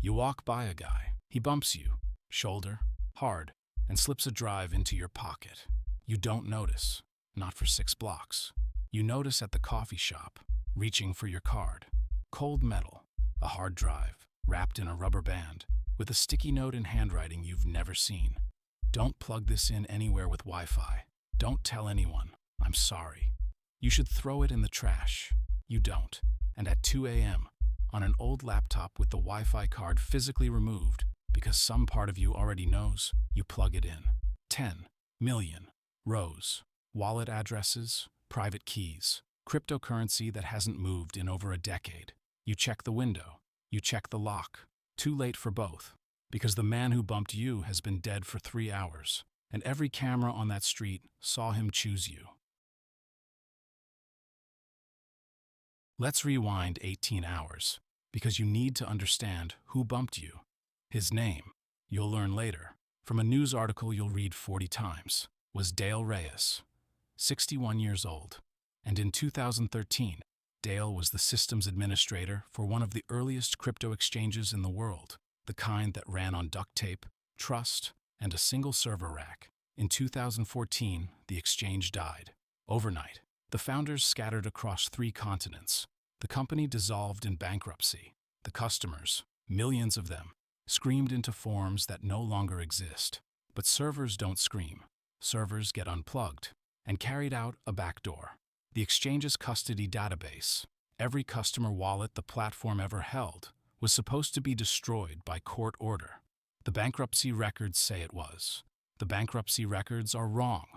You walk by a guy. He bumps you, shoulder, hard, and slips a drive into your pocket. You don't notice, not for 6 blocks. You notice at the coffee shop, reaching for your card. Cold metal, a hard drive, wrapped in a rubber band, with a sticky note in handwriting you've never seen. Don't plug this in anywhere with Wi-Fi. Don't tell anyone. I'm sorry. You should throw it in the trash. You don't. And at 2 a.m., on an old laptop with the Wi-Fi card physically removed, because some part of you already knows, you plug it in. 10 million rows, wallet addresses, private keys, cryptocurrency that hasn't moved in over a decade. You check the window. You check the lock. Too late for both, because the man who bumped you has been dead for 3 hours, and every camera on that street saw him choose you. Let's rewind 18 hours, because you need to understand who bumped you. His name, you'll learn later, from a news article you'll read 40 times, was Dale Reyes, 61 years old. And in 2013, Dale was the systems administrator for one of the earliest crypto exchanges in the world, the kind that ran on duct tape, trust, and a single server rack. In 2014, the exchange died. Overnight, the founders scattered across 3 continents. The company dissolved in bankruptcy. The customers, millions of them, screamed into forms that no longer exist. But servers don't scream. Servers get unplugged and carried out a backdoor. The exchange's custody database, every customer wallet the platform ever held, was supposed to be destroyed by court order. The bankruptcy records say it was. The bankruptcy records are wrong.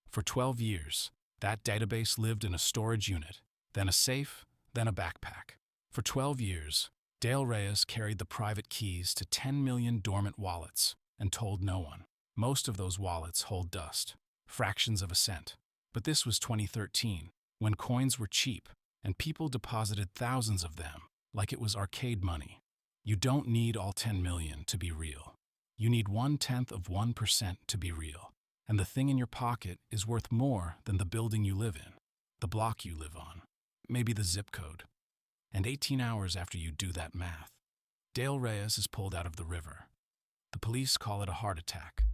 For 12 years, that database lived in a storage unit, then a safe, then a backpack. For 12 years, Dale Reyes carried the private keys to 10 million dormant wallets and told no one. Most of those wallets hold dust, fractions of a cent. But this was 2013, when coins were cheap and people deposited thousands of them like it was arcade money. You don't need all 10 million to be real. You need 0.1% to be real. And the thing in your pocket is worth more than the building you live in, the block you live on, maybe the zip code. And 18 hours after you do that math, Dale Reyes is pulled out of the river. The police call it a heart attack.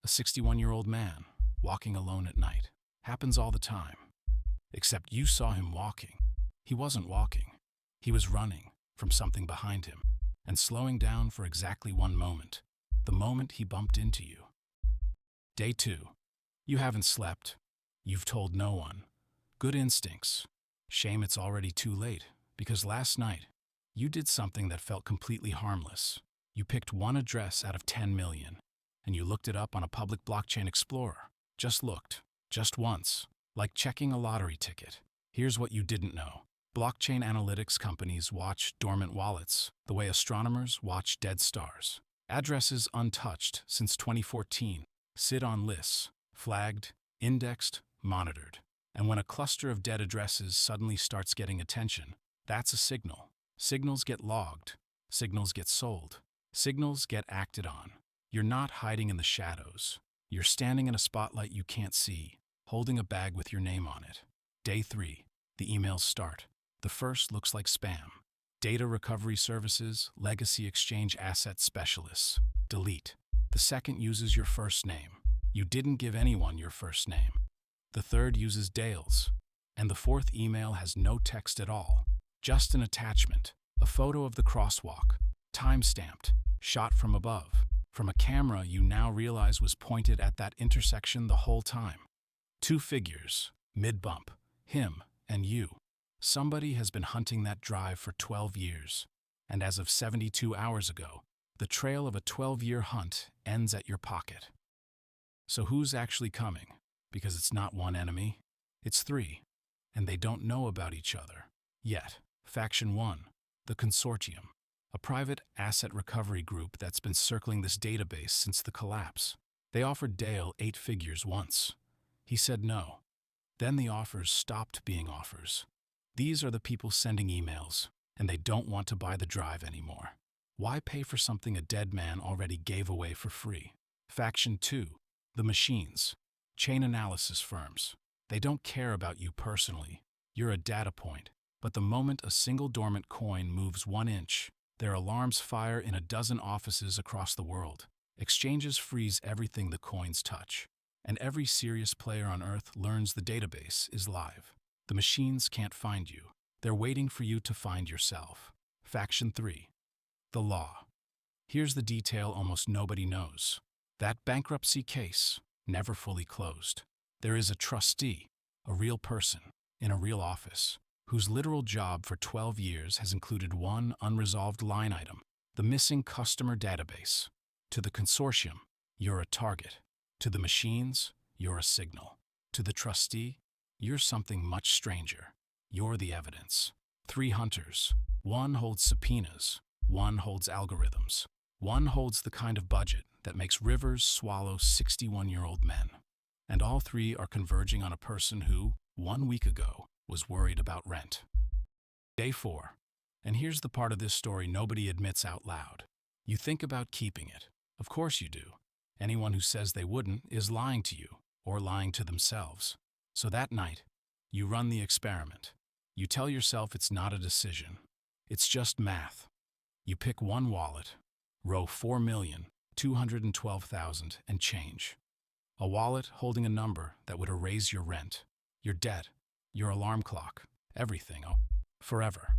A 61-year-old man, walking alone at night. Happens all the time. Except you saw him walking. He wasn't walking. He was running from something behind him and slowing down for exactly 1 moment, the moment he bumped into you. Day 2. You haven't slept. You've told no one. Good instincts. Shame it's already too late, because last night, you did something that felt completely harmless. You picked one address out of 10 million, and you looked it up on a public blockchain explorer. Just looked. Just once. Like checking a lottery ticket. Here's what you didn't know. Blockchain analytics companies watch dormant wallets the way astronomers watch dead stars. Addresses untouched since 2014 sit on lists, flagged, indexed, monitored. And when a cluster of dead addresses suddenly starts getting attention, that's a signal. Signals get logged. Signals get sold. Signals get acted on. You're not hiding in the shadows. You're standing in a spotlight you can't see, holding a bag with your name on it. Day 3. The emails start. The first looks like spam. Data recovery services, legacy exchange asset specialists. Delete. The second uses your first name. You didn't give anyone your first name. The third uses Dale's. And the fourth email has no text at all. Just an attachment. A photo of the crosswalk. Time-stamped. Shot from above. From a camera you now realize was pointed at that intersection the whole time. 2 figures. Mid-bump. Him and you. Somebody has been hunting that drive for 12 years. And as of 72 hours ago, the trail of a 12-year hunt ends at your pocket. So who's actually coming? Because it's not one enemy, it's 3. And they don't know about each other. Yet. Faction 1. The Consortium. A private asset recovery group that's been circling this database since the collapse. They offered Dale 8 figures once. He said no. Then the offers stopped being offers. These are the people sending emails, and they don't want to buy the drive anymore. Why pay for something a dead man already gave away for free? Faction 2. The Machines. Chain analysis firms. They don't care about you personally. You're a data point. But the moment a single dormant coin moves 1 inch, Their alarms fire in a dozen offices across the world. Exchanges freeze everything the coins touch. And every serious player on Earth learns the database is live. The machines can't find you. They're waiting for you to find yourself. Faction 3. The law. Here's the detail almost nobody knows. That bankruptcy case, never fully closed. There is a trustee, a real person, in a real office, whose literal job for 12 years has included one unresolved line item, the missing customer database. To the consortium, you're a target. To the machines, you're a signal. To the trustee, you're something much stranger. You're the evidence. 3 hunters. One holds subpoenas. One holds algorithms. One holds the kind of budget that makes rivers swallow 61-year-old men. And all 3 are converging on a person who, 1 week ago, was worried about rent. Day 4. And here's the part of this story nobody admits out loud. You think about keeping it. Of course you do. Anyone who says they wouldn't is lying to you, or lying to themselves. So that night, you run the experiment. You tell yourself it's not a decision. It's just math. You pick one wallet, row 4,212,000 and change. A wallet holding a number that would erase your rent, your debt, your alarm clock, everything, forever.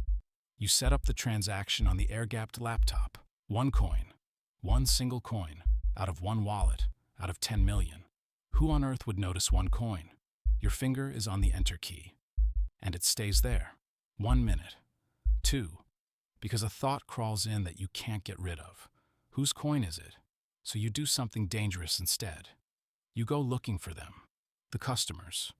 You set up the transaction on the air-gapped laptop. 1 coin, 1 single coin, out of 1 wallet, out of 10 million. Who on earth would notice 1 coin? Your finger is on the enter key. And it stays there. 1 minute. 2. Because a thought crawls in that you can't get rid of. Whose coin is it? So you do something dangerous instead. You go looking for them, the customers,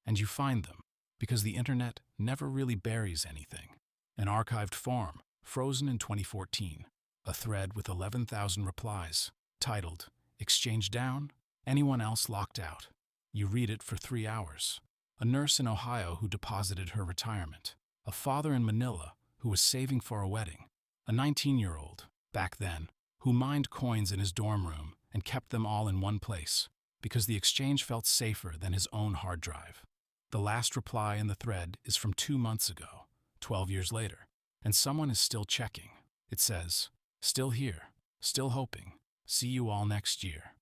and you find them, because the internet never really buries anything. An archived form, frozen in 2014, a thread with 11,000 replies, titled, "Exchange Down? Anyone else locked out?" You read it for 3 hours. A nurse in Ohio who deposited her retirement, a father in Manila who was saving for a wedding, a 19-year-old, back then, who mined coins in his dorm room and kept them all in one place, because the exchange felt safer than his own hard drive. The last reply in the thread is from 2 months ago, 12 years later, and someone is still checking. It says, "Still here, still hoping, see you all next year."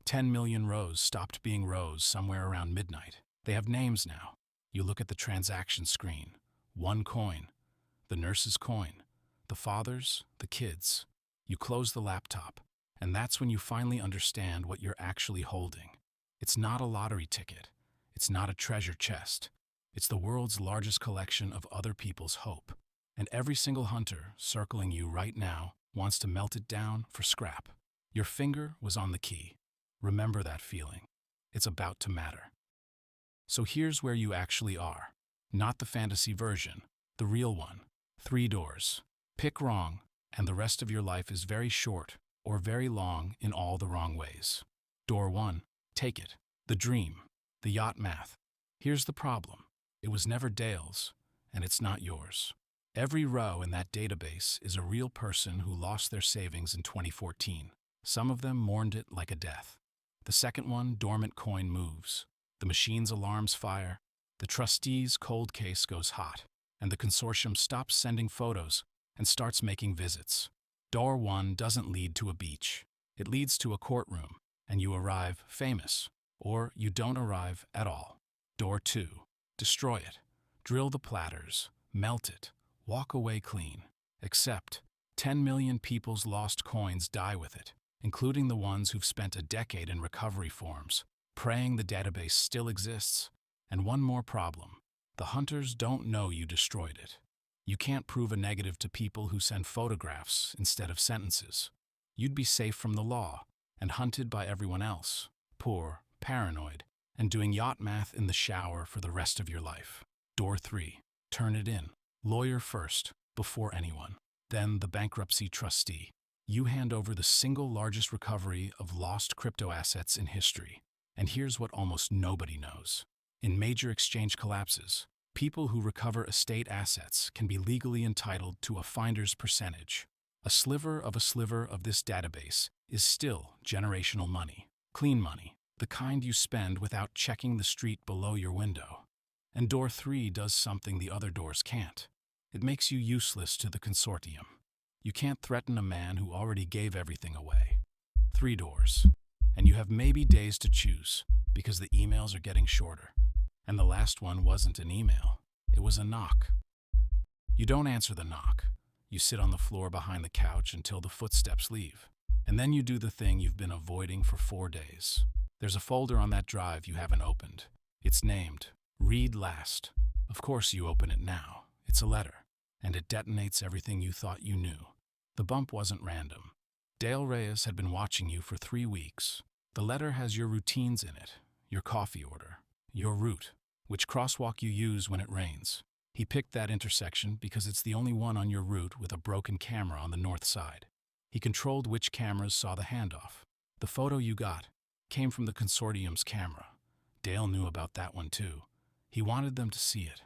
10 million rows stopped being rows somewhere around midnight. They have names now. You look at the transaction screen. 1 coin. The nurse's coin. The father's, the kid's. You close the laptop, and that's when you finally understand what you're actually holding. It's not a lottery ticket. It's not a treasure chest. It's the world's largest collection of other people's hope. And every single hunter circling you right now wants to melt it down for scrap. Your finger was on the key. Remember that feeling. It's about to matter. So here's where you actually are. Not the fantasy version, the real one. 3 doors. Pick wrong, and the rest of your life is very short or very long in all the wrong ways. Door 1. Take it. The dream. The yacht math. Here's the problem. It was never Dale's, and it's not yours. Every row in that database is a real person who lost their savings in 2014. Some of them mourned it like a death. The second one, Dormant coin, moves. The machine's alarms fire. The trustee's cold case goes hot, and the consortium stops sending photos and starts making visits. Door 1 doesn't lead to a beach. It leads to a courtroom, and you arrive famous, or you don't arrive at all. Door 2. Destroy it. Drill the platters. Melt it. Walk away clean. Except 10 million people's lost coins die with it, including the ones who've spent a decade in recovery forums, praying the database still exists. And one more problem. The hunters don't know you destroyed it. You can't prove a negative to people who send photographs instead of sentences. You'd be safe from the law and hunted by everyone else, poor, paranoid, and doing yacht math in the shower for the rest of your life. Door 3. Turn it in. Lawyer first, before anyone. Then the bankruptcy trustee. You hand over the single largest recovery of lost crypto assets in history. And here's what almost nobody knows. In major exchange collapses, people who recover estate assets can be legally entitled to a finder's percentage. A sliver of this database is still generational money, clean money, the kind you spend without checking the street below your window. And Door 3 does something the other doors can't. It makes you useless to the consortium. You can't threaten a man who already gave everything away. 3 doors. And you have maybe days to choose, because the emails are getting shorter. And the last one wasn't an email. It was a knock. You don't answer the knock. You sit on the floor behind the couch until the footsteps leave. And then you do the thing you've been avoiding for 4 days. There's a folder on that drive you haven't opened. It's named Read Last. Of course you open it now. It's a letter. And it detonates everything you thought you knew. The bump wasn't random. Dale Reyes had been watching you for 3 weeks. The letter has your routines in it, your coffee order, your route, which crosswalk you use when it rains. He picked that intersection because it's the only one on your route with a broken camera on the north side. He controlled which cameras saw the handoff. The photo you got came from the consortium's camera. Dale knew about that one too. He wanted them to see it.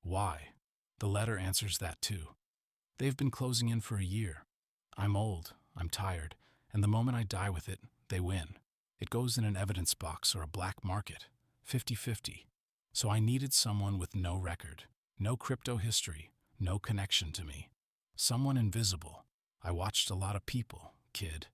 Why? The letter answers that too. They've been closing in for a year. I'm old, I'm tired, and the moment I die with it, they win. It goes in an evidence box or a black market, 50-50. So I needed someone with no record, no crypto history, no connection to me. Someone invisible. I watched a lot of people, kid.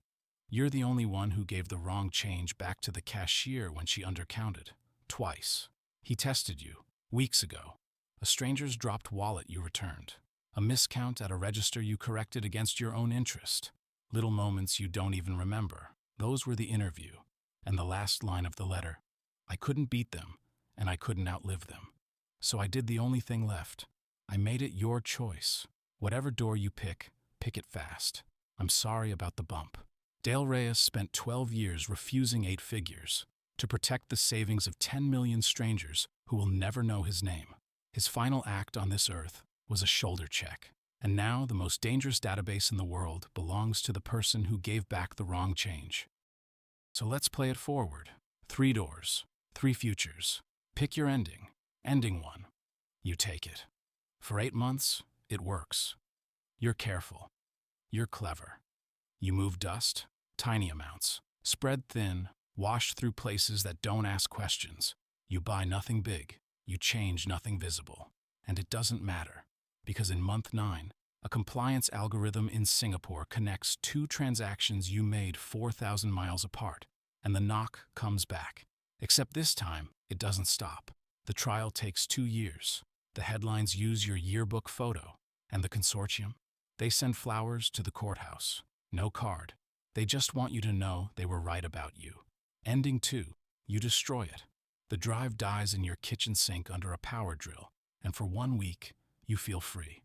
You're the only one who gave the wrong change back to the cashier when she undercounted. Twice. He tested you, weeks ago. A stranger's dropped wallet you returned. A miscount at a register you corrected against your own interest. Little moments you don't even remember. Those were the interview. And the last line of the letter. I couldn't beat them, and I couldn't outlive them. So I did the only thing left. I made it your choice. Whatever door you pick it fast. I'm sorry about the bump. Dale Reyes spent 12 years refusing 8 figures to protect the savings of 10 million strangers who will never know his name. His final act on this earth was a shoulder check. And now the most dangerous database in the world belongs to the person who gave back the wrong change. So let's play it forward. 3 doors, 3 futures. Pick your ending. Ending 1. You take it. For 8 months, it works. You're careful. You're clever. You move dust, tiny amounts, spread thin, wash through places that don't ask questions. You buy nothing big. You change nothing visible. And it doesn't matter, because in month 9, a compliance algorithm in Singapore connects 2 transactions you made 4,000 miles apart, and the knock comes back. Except this time, it doesn't stop. The trial takes 2 years. The headlines use your yearbook photo, and the consortium, they send flowers to the courthouse. No card. They just want you to know they were right about you. Ending 2, you destroy it. The drive dies in your kitchen sink under a power drill, and for 1 week, you feel free.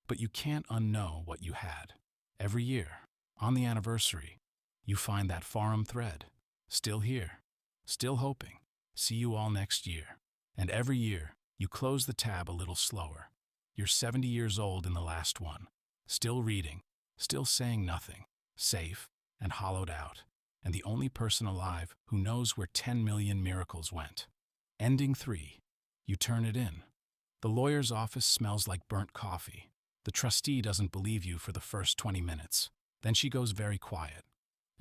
But you can't unknow what you had. Every year, on the anniversary, you find that forum thread. Still here. Still hoping. See you all next year. And every year, you close the tab a little slower. You're 70 years old in the last one. Still reading. Still saying nothing. Safe and hollowed out. And the only person alive who knows where 10 million miracles went. Ending 3. You turn it in. The lawyer's office smells like burnt coffee. The trustee doesn't believe you for the first 20 minutes. Then she goes very quiet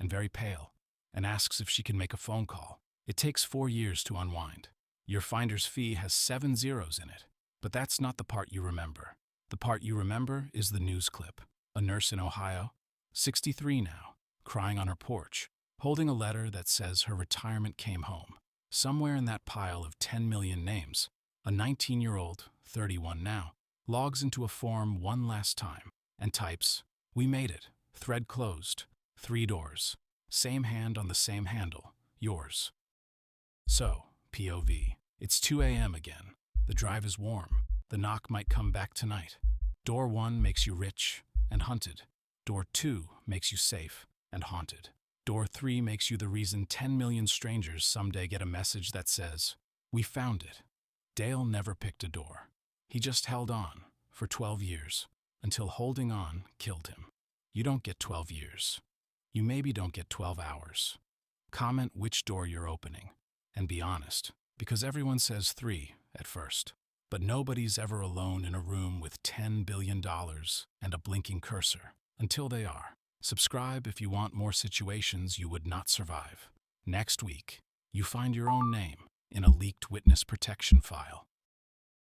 and very pale and asks if she can make a phone call. It takes 4 years to unwind. Your finder's fee has 7 zeros in it. But that's not the part you remember. The part you remember is the news clip. A nurse in Ohio, 63 now, crying on her porch, holding a letter that says her retirement came home. Somewhere in that pile of 10 million names, a 19-year-old, 31 now, logs into a form one last time and types, "We made it. Thread closed. 3 doors. Same hand on the same handle. Yours." So, POV. It's 2 a.m. again. The drive is warm. The knock might come back tonight. Door 1 makes you rich and hunted. Door 2 makes you safe and haunted. Door 3 makes you the reason 10 million strangers someday get a message that says, "We found it." Dale never picked a door. He just held on for 12 years until holding on killed him. You don't get 12 years. You maybe don't get 12 hours. Comment which door you're opening. And be honest, because everyone says 3 at first. But nobody's ever alone in a room with $10 billion and a blinking cursor, until they are. Subscribe if you want more situations you would not survive. Next week, you find your own name in a leaked witness protection file.